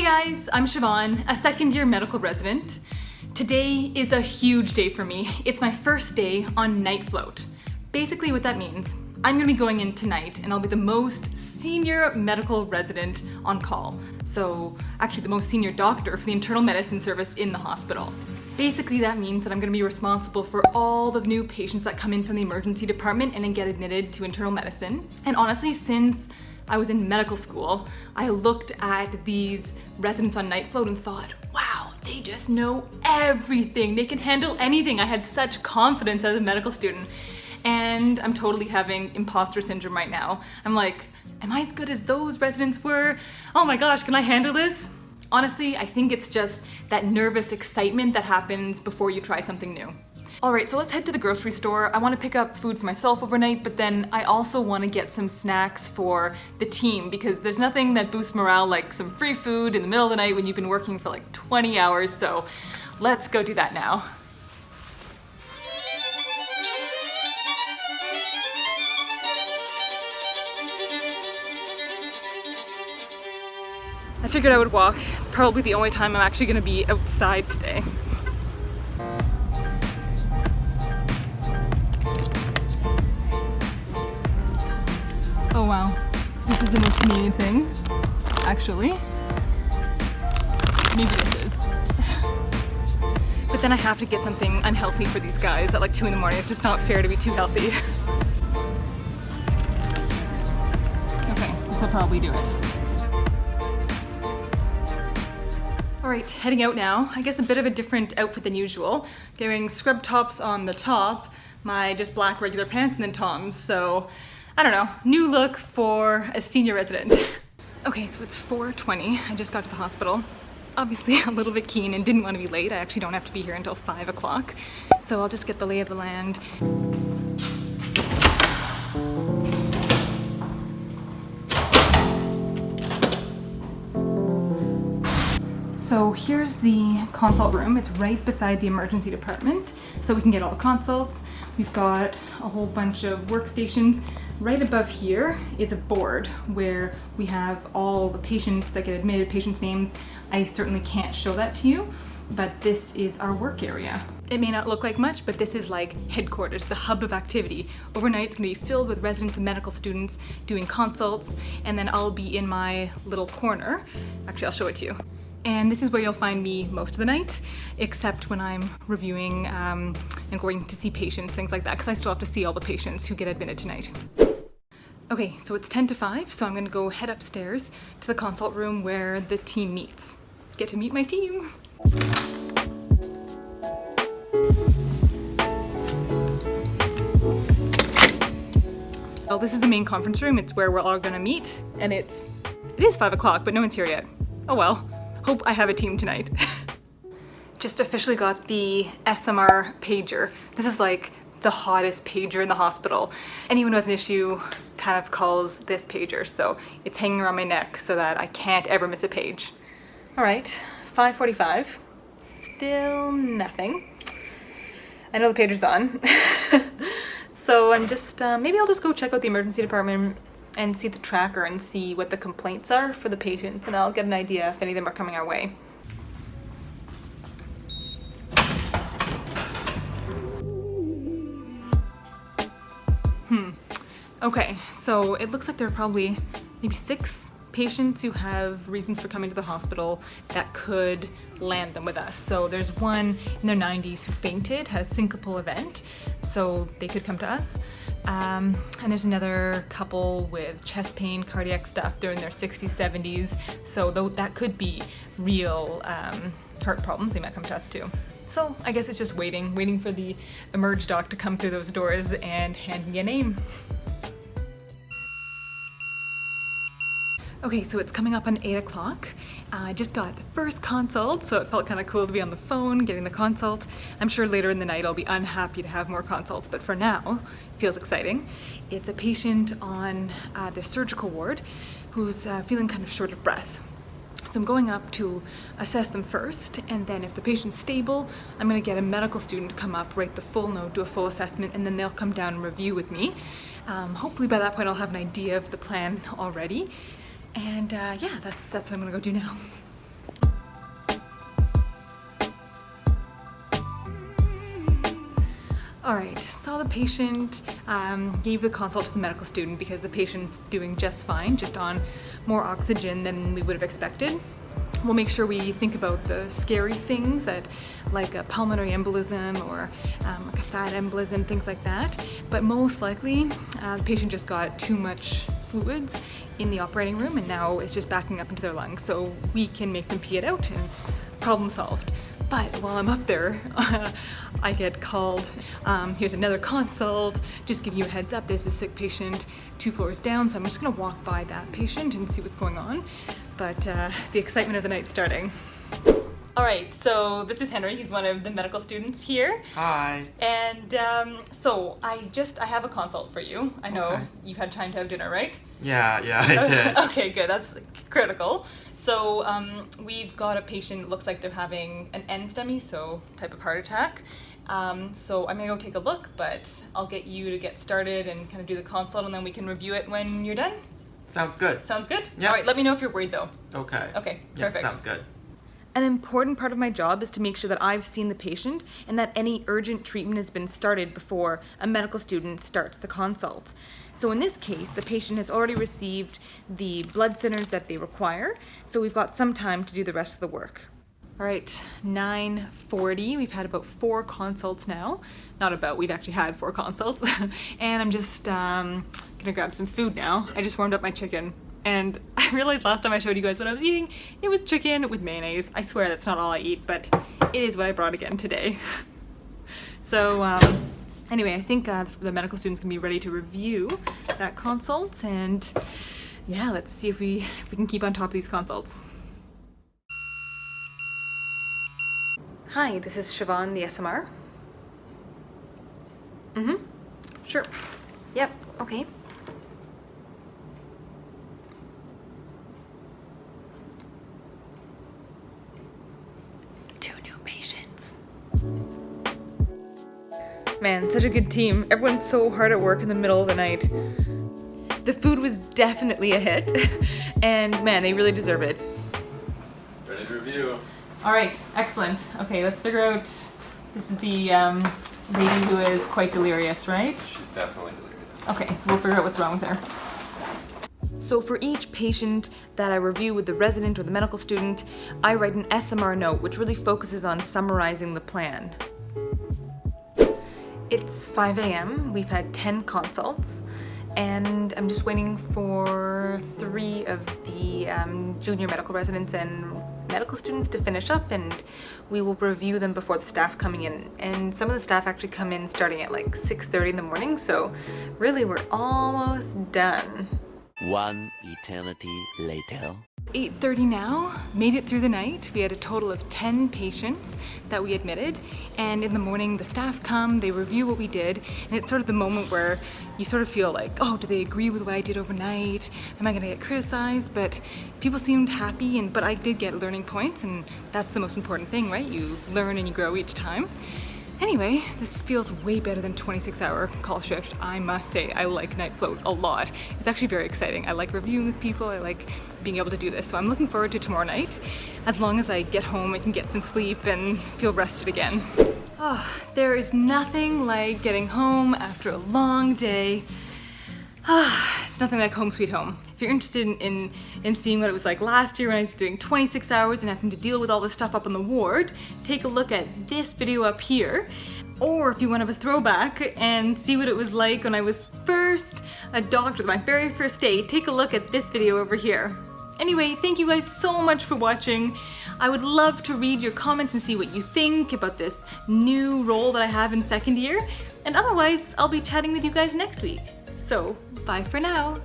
guys, I'm Siobhan, a second-year medical resident. Today is a huge day for me. It's my first day on night float. Basically what that means, I'm gonna be going in tonight and I'll be the most senior medical resident on call. So actually the most senior doctor for the internal medicine service in the hospital. Basically that means that I'm gonna be responsible for all the new patients that come in from the emergency department and then get admitted to internal medicine. And honestly, since I was in medical school, I looked at these residents on night float and thought, wow, they just know everything. They can handle anything. I had such confidence as a medical student. And I'm totally having imposter syndrome right now. I'm like, am I as good as those residents were? Oh my gosh, can I handle this? Honestly, I think it's just that nervous excitement that happens before you try something new. All right, so let's head to the grocery store. I want to pick up food for myself overnight, but then I also want to get some snacks for the team because there's nothing that boosts morale like some free food in the middle of the night when you've been working for like 20 hours. So let's go do that now. I figured I would walk. It's probably the only time I'm actually going to be outside today. Oh wow, this is the most convenient thing, actually. Maybe this is. But then I have to get something unhealthy for these guys at like 2 in the morning. It's just not fair to be too healthy. Okay, this will probably do it. All right, heading out now. I guess a bit of a different outfit than usual. Wearing scrub tops on the top, my just black regular pants, and then Toms. So I don't know, new look for a senior resident. Okay, so it's 4:20. I just got to the hospital. Obviously a little bit keen and didn't want to be late. I actually don't have to be here until 5 o'clock. So I'll just get the lay of the land. So here's the consult room. It's right beside the emergency department, so we can get all the consults. We've got a whole bunch of workstations. Right above here is a board where we have all the patients that get admitted, patients' names. I certainly can't show that to you, but this is our work area. It may not look like much, but this is like headquarters, the hub of activity. Overnight it's gonna be filled with residents and medical students doing consults, and then I'll be in my little corner. Actually, I'll show it to you. And this is where you'll find me most of the night, except when I'm reviewing and going to see patients, things like that, because I still have to see all the patients who get admitted tonight. Okay, so it's 10 to 5, so I'm gonna go head upstairs to the consult room where the team meets. Get to meet my team. Well, this is the main conference room. It's where we're all gonna meet, and it is 5 o'clock, but no one's here yet. Oh well. Hope I have a team tonight. Just officially got the SMR pager. This is like the hottest pager in the hospital. Anyone who has an issue kind of calls this pager, so it's hanging around my neck so that I can't ever miss a page. All right, 5:45, still nothing. I know the pager's on. So I'm just, maybe I'll just go check out the emergency department and see the tracker and see what the complaints are for the patients, and I'll get an idea if any of them are coming our way. Okay, so it looks like there are probably maybe 6 patients who have reasons for coming to the hospital that could land them with us. So there's one in their 90s who fainted, had a syncopal event, so they could come to us. And there's another couple with chest pain, cardiac stuff. They're in their 60s, 70s, so that could be real heart problems. They might come to us too. So I guess it's just waiting for the emerge doc to come through those doors and hand me a name. Okay, so it's coming up on 8 o'clock. I just got the first consult, so it felt kind of cool to be on the phone getting the consult. I'm sure later in the night I'll be unhappy to have more consults, but for now, it feels exciting. It's a patient on the surgical ward who's feeling kind of short of breath. So I'm going up to assess them first, and then if the patient's stable, I'm gonna get a medical student to come up, write the full note, do a full assessment, and then they'll come down and review with me. Hopefully by that point I'll have an idea of the plan already. And yeah, that's what I'm gonna go do now. All right, saw the patient, gave the consult to the medical student because the patient's doing just fine, just on more oxygen than we would have expected. We'll make sure we think about the scary things that, like a pulmonary embolism or like a fat embolism, things like that. But most likely, the patient just got too much fluids in the operating room and now it's just backing up into their lungs. So we can make them pee it out and problem solved. But while I'm up there, I get called, here's another consult, just give you a heads up, there's a sick patient 2 floors down, so I'm just gonna walk by that patient and see what's going on. But the excitement of the night's starting. All right, so this is Henry, he's one of the medical students here. Hi. And so I have a consult for you. I know you've had time to have dinner, right? Yeah, I did. Okay, good, that's critical. So we've got a patient, looks like they're having an end-STEMI, so type of heart attack. So I'm gonna go take a look, but I'll get you to get started and kind of do the consult and then we can review it when you're done. Sounds good. Sounds good? Yeah. All right, let me know if you're worried though. Okay. Okay, Yeah, perfect. sounds good. An important part of my job is to make sure that I've seen the patient and that any urgent treatment has been started before a medical student starts the consult. So in this case, the patient has already received the blood thinners that they require, so we've got some time to do the rest of the work. All right, 9:40, we've had about 4 consults now. Not about, we've actually had 4 consults. And I'm just gonna grab some food now. I just warmed up my chicken. And I realized last time I showed you guys what I was eating, it was chicken with mayonnaise. I swear that's not all I eat, but it is what I brought again today. So anyway, I think the medical student's gonna be ready to review that consult, and yeah, let's see if we can keep on top of these consults. Hi, this is Siobhan, the SMR. Sure. Yep, okay. 2 new patients. Man, such a good team. Everyone's so hard at work in the middle of the night. The food was definitely a hit, and man, they really deserve it. Ready to review. All right, excellent. Okay, let's figure out, this is the lady who is quite delirious, right? She's definitely delirious. Okay, so we'll figure out what's wrong with her. So for each patient that I review with the resident or the medical student, I write an SMR note, which really focuses on summarizing the plan. It's 5 a.m., we've had 10 consults, and I'm just waiting for 3 of the junior medical residents and medical students to finish up, and we will review them before the staff coming in. And some of the staff actually come in starting at like 6:30 in the morning, so really we're almost done. 1 eternity later. 8:30 now, made it through the night. We had a total of 10 patients that we admitted, and in the morning the staff come, they review what we did, and it's sort of the moment where you sort of feel like, oh, do they agree with what I did overnight? Am I gonna get criticized? But people seemed happy, but I did get learning points, and that's the most important thing, right? You learn and you grow each time. Anyway, this feels way better than 26-hour call shift. I must say, I like night float a lot. It's actually very exciting. I like reviewing with people. I like being able to do this. So I'm looking forward to tomorrow night. As long as I get home, I can get some sleep and feel rested again. Oh, there is nothing like getting home after a long day. It's nothing like home sweet home. If you're interested in seeing what it was like last year when I was doing 26 hours and having to deal with all this stuff up on the ward, take a look at this video up here. Or if you want to have a throwback and see what it was like when I was first a doctor, my very first day, take a look at this video over here. Anyway, thank you guys so much for watching. I would love to read your comments and see what you think about this new role that I have in second year. And otherwise, I'll be chatting with you guys next week. So, bye for now.